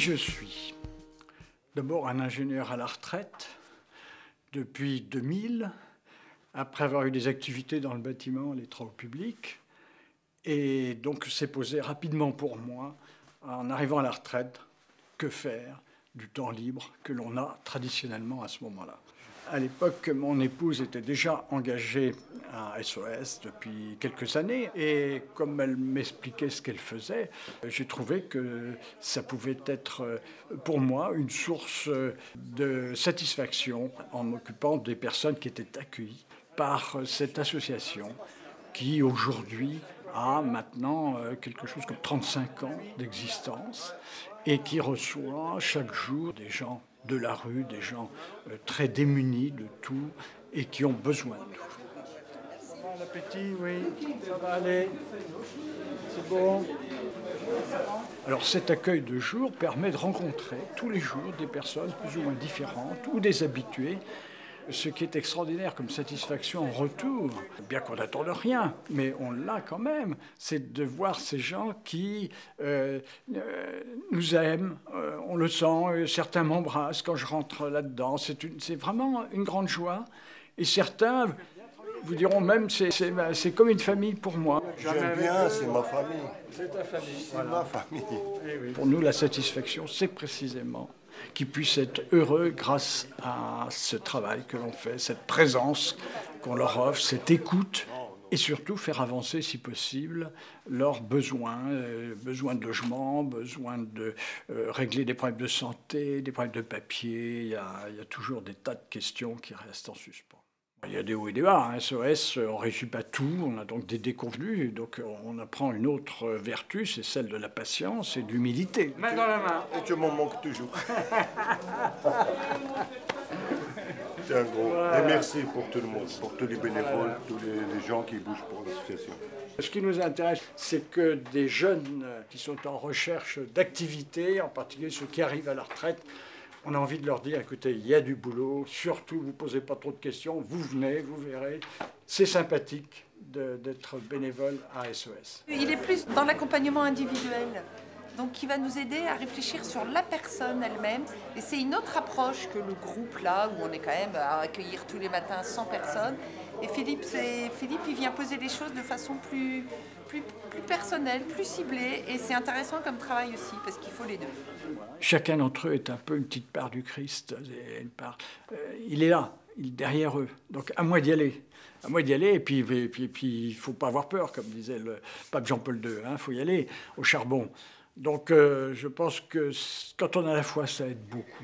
je suis? D'abord un ingénieur à la retraite depuis 2000, après avoir eu des activités dans le bâtiment, les travaux publics. Et donc s'est posé rapidement pour moi, en arrivant à la retraite, que faire du temps libre que l'on a traditionnellement à ce moment-là. À l'époque, mon épouse était déjà engagée à SOS depuis quelques années. Et comme elle m'expliquait ce qu'elle faisait, j'ai trouvé que ça pouvait être pour moi une source de satisfaction en m'occupant des personnes qui étaient accueillies par cette association qui aujourd'hui a maintenant quelque chose comme 35 ans d'existence et qui reçoit chaque jour des gens de la rue, des gens très démunis de tout et qui ont besoin de tout. Ça va l'appétit, oui, ça va aller, c'est bon. Alors cet accueil de jour permet de rencontrer tous les jours des personnes plus ou moins différentes ou des habitués. Ce qui est extraordinaire comme satisfaction en retour, bien qu'on n'attende rien, mais on l'a quand même, c'est de voir ces gens qui nous aiment, on le sent, certains m'embrassent quand je rentre là-dedans, c'est vraiment une grande joie. Et certains vous diront même c'est comme une famille pour moi. J'aime bien, c'est ma famille. C'est ta famille. C'est voilà. Ma famille. Oui. Pour nous, la satisfaction, c'est précisément qu'ils puissent être heureux grâce à ce travail que l'on fait, cette présence qu'on leur offre, cette écoute, et surtout faire avancer, si possible, leurs besoins, besoins de logement, besoin de régler des problèmes de santé, des problèmes de papier. Il y a toujours des tas de questions qui restent en suspens. Il y a des hauts et des bas. Hein. SOS, on ne réussit pas tout, on a donc des déconvenus. Donc on apprend une autre vertu, c'est celle de la patience et de l'humilité. Main dans la main. Et tu m'en manques toujours. C'est un gros. Voilà. Et merci pour tout le monde, pour tous les bénévoles, voilà. Tous les gens qui bougent pour l'association. Ce qui nous intéresse, c'est que des jeunes qui sont en recherche d'activité, en particulier ceux qui arrivent à la retraite, on a envie de leur dire, écoutez, il y a du boulot, surtout vous ne posez pas trop de questions, vous venez, vous verrez. C'est sympathique d'être bénévole à SOS. Il est plus dans l'accompagnement individuel, donc qui va nous aider à réfléchir sur la personne elle-même. Et c'est une autre approche que le groupe là, où on est quand même à accueillir tous les matins 100 personnes. Et Philippe, il vient poser les choses de façon plus personnelle, plus ciblée. Et c'est intéressant comme travail aussi, parce qu'il faut les deux. Chacun d'entre eux est un peu une petite part du Christ. Il est là, il est derrière eux. Donc à moi d'y aller. À moi d'y aller, et puis il ne faut pas avoir peur, comme disait le pape Jean-Paul II. Il faut y aller au charbon. Donc je pense que quand on a la foi, ça aide beaucoup.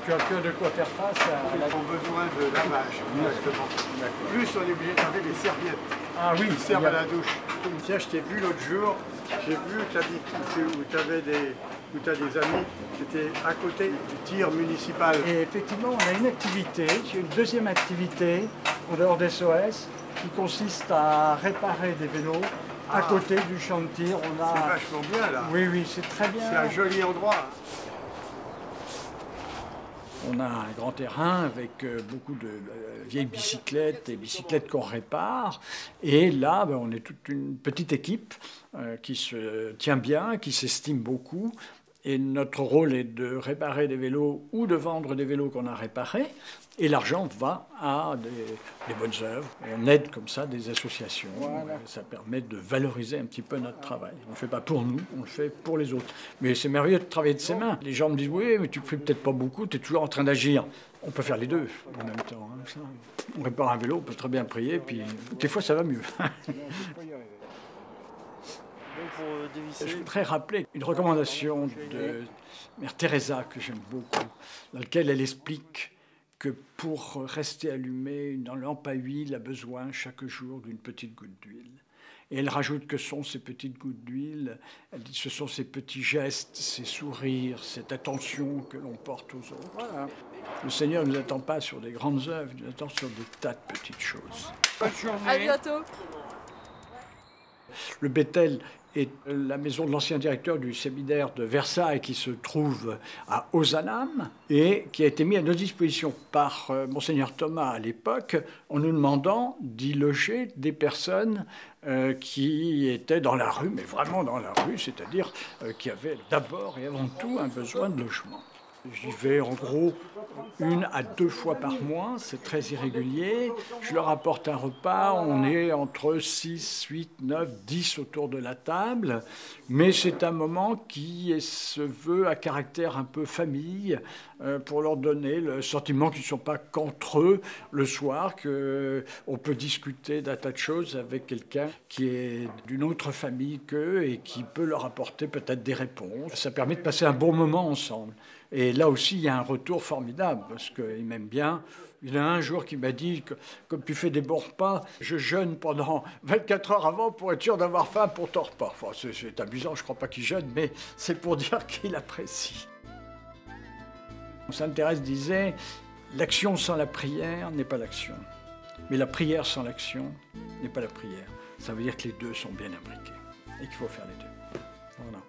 Tu as que de quoi faire face à Ils ont besoin de lavage, exactement. Plus on est obligé de laver des serviettes. Ah oui, qui servent à la douche. Tiens, je t'ai vu l'autre jour, j'ai vu que tu as des amis qui étaient à côté du tir municipal. Et effectivement, on a une activité, une deuxième activité en dehors des SOS qui consiste à réparer des vélos. À côté du champ de tir, on a... C'est vachement bien là. Oui, c'est très bien. C'est un joli endroit. On a un grand terrain avec beaucoup de vieilles bicyclettes, des bicyclettes qu'on répare. Et là, on est toute une petite équipe qui se tient bien, qui s'estime beaucoup. Et notre rôle est de réparer des vélos ou de vendre des vélos qu'on a réparés. Et l'argent va à des bonnes œuvres. On aide comme ça des associations. Voilà. Ça permet de valoriser un petit peu notre travail. On ne le fait pas pour nous, on le fait pour les autres. Mais c'est merveilleux de travailler de ses mains. Les gens me disent « Oui, mais tu ne fais peut-être pas beaucoup, tu es toujours en train d'agir. » On peut faire les deux en même temps. Hein, on répare un vélo, on peut très bien prier, puis des fois ça va mieux. Je voudrais rappeler une recommandation de Mère Teresa que j'aime beaucoup, dans laquelle elle explique que pour rester allumé, une lampe à huile a besoin chaque jour d'une petite goutte d'huile. Et elle rajoute que sont ces petites gouttes d'huile, elle dit ce sont ces petits gestes, ces sourires, cette attention que l'on porte aux autres. Voilà. Le Seigneur ne nous attend pas sur des grandes œuvres, il nous attend sur des tas de petites choses. Bonne journée. À bientôt. Le Bethel est la maison de l'ancien directeur du séminaire de Versailles qui se trouve à Ozanam et qui a été mise à notre disposition par Monseigneur Thomas à l'époque en nous demandant d'y loger des personnes qui étaient dans la rue, mais vraiment dans la rue, c'est-à-dire qui avaient d'abord et avant tout un besoin de logement. J'y vais en gros 1 à 2 fois par mois, c'est très irrégulier. Je leur apporte un repas, on est entre 6, 8, 9, 10 autour de la table. Mais c'est un moment qui se veut à caractère un peu famille, pour leur donner le sentiment qu'ils ne sont pas qu'entre eux le soir, qu'on peut discuter d'un tas de choses avec quelqu'un qui est d'une autre famille qu'eux et qui peut leur apporter peut-être des réponses. Ça permet de passer un bon moment ensemble. Et là aussi, il y a un retour formidable, parce qu'il m'aime bien. Il y en a un jour qui m'a dit que, comme tu fais des bons repas, je jeûne pendant 24 heures avant pour être sûr d'avoir faim pour ton repas. Enfin, c'est amusant, je ne crois pas qu'il jeûne, mais c'est pour dire qu'il apprécie. Sainte Thérèse disait « L'action sans la prière n'est pas l'action, mais la prière sans l'action n'est pas la prière ». Ça veut dire que les deux sont bien imbriqués et qu'il faut faire les deux. Voilà.